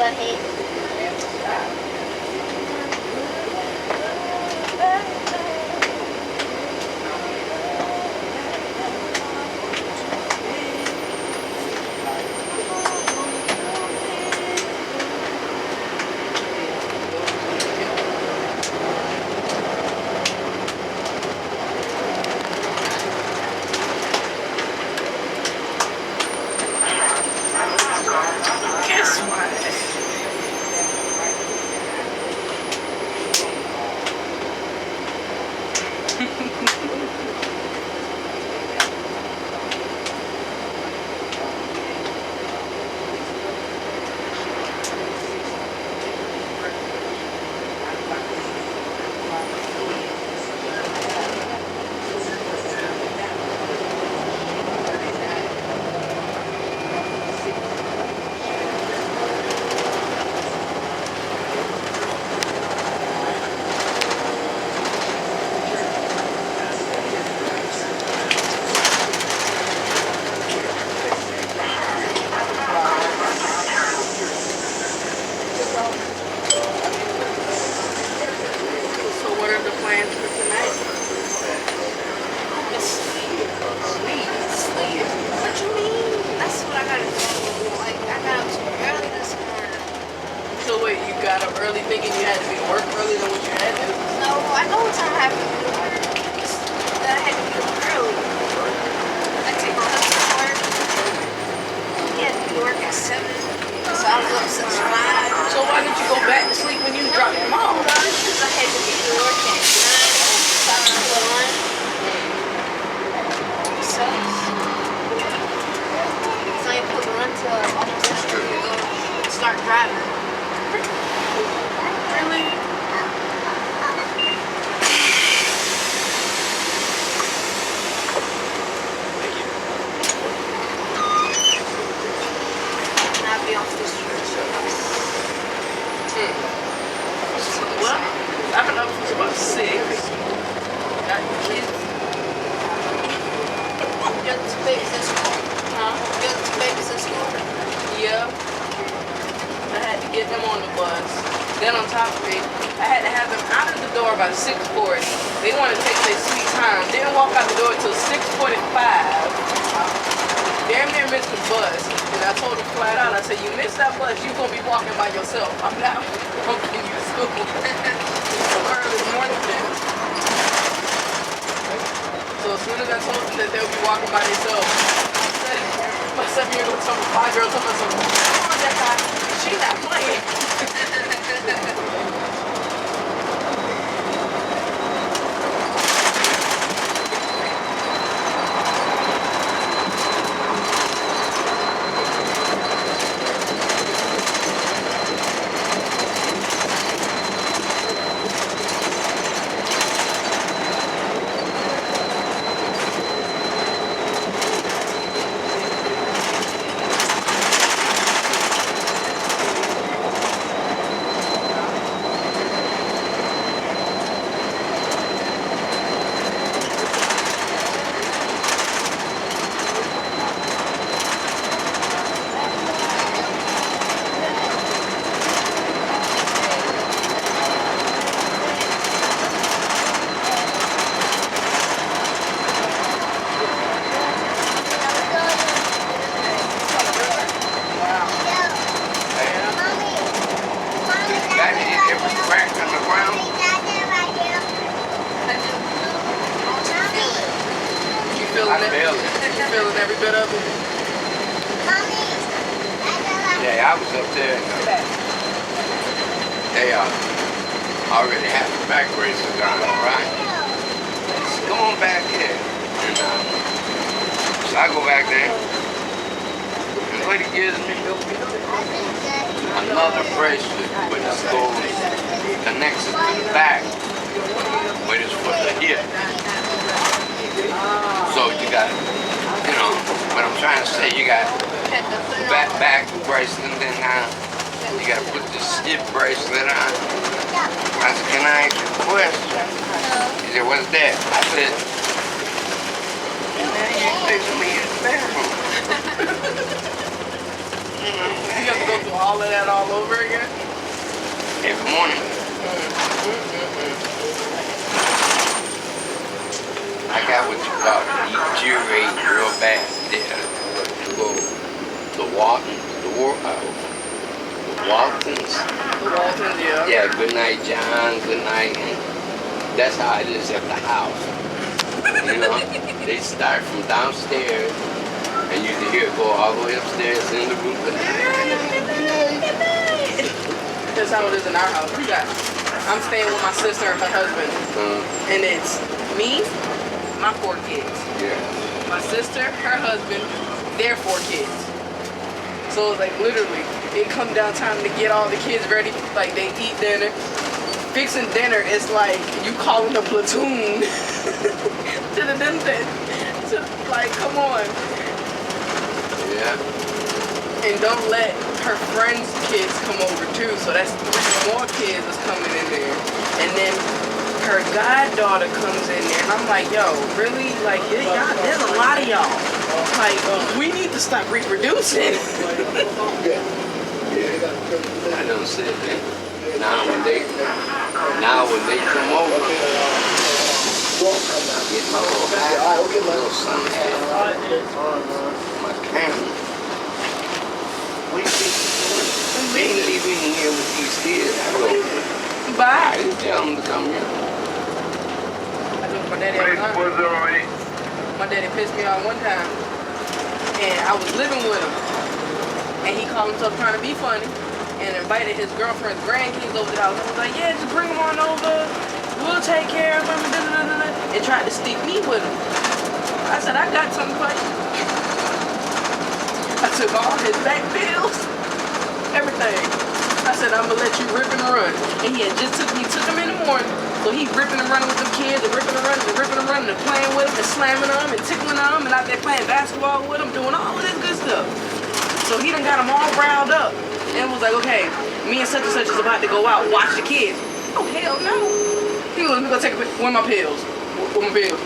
butthead. You have to go through all of that all over again? Every morning. I got what you call deteriorate real bad. The Waltons, the Waltons. The Waltons, yeah. Yeah, good night, John, good night. That's how it is at the house. You know, they start from downstairs, and you can hear it go all the way upstairs in the room. That's how it is in our house. I'm staying with my sister and her husband, and it's me, my 4 kids. Yeah. My sister, her husband, their 4 kids. So it's like literally, it come down time to get all the kids ready. Like they eat dinner. Fixing dinner is like you calling a platoon to the dentist. To like, come on. Yeah. And don't let her friends' kids come over too. So that's 3 more kids that's coming in there. And then her goddaughter comes in there, and I'm like, yo, really? Like, y'all, there's a lot of y'all. Like, we need to stop reproducing. I don't say that. Now when they come over, get my little hat, little sun hat, my camera. They ain't leaving here with these kids. I go, Bye. I didn't tell them to come here. I told my daddy all the time. My daddy pissed me off one time, and I was living with him, and he called himself trying to be funny, and invited his girlfriend's grandkids over to the house. I was like, yeah, just bring them on over. We'll take care of them. And tried to stick me with him. I said, I got something for you. I took all his back pills, everything. I said, I'm gonna let you rip and run. And he took him in the morning. So he ripping and running with them kids, and ripping and running, and playing with them, and slamming them, and tickling them, and out there playing basketball with them, doing all of this good stuff. So he done got them all riled up, and was like, okay, me and such is about to go out, watch the kids. Oh, hell no. He was, let me go take a picture. Where my pills? Where my pills?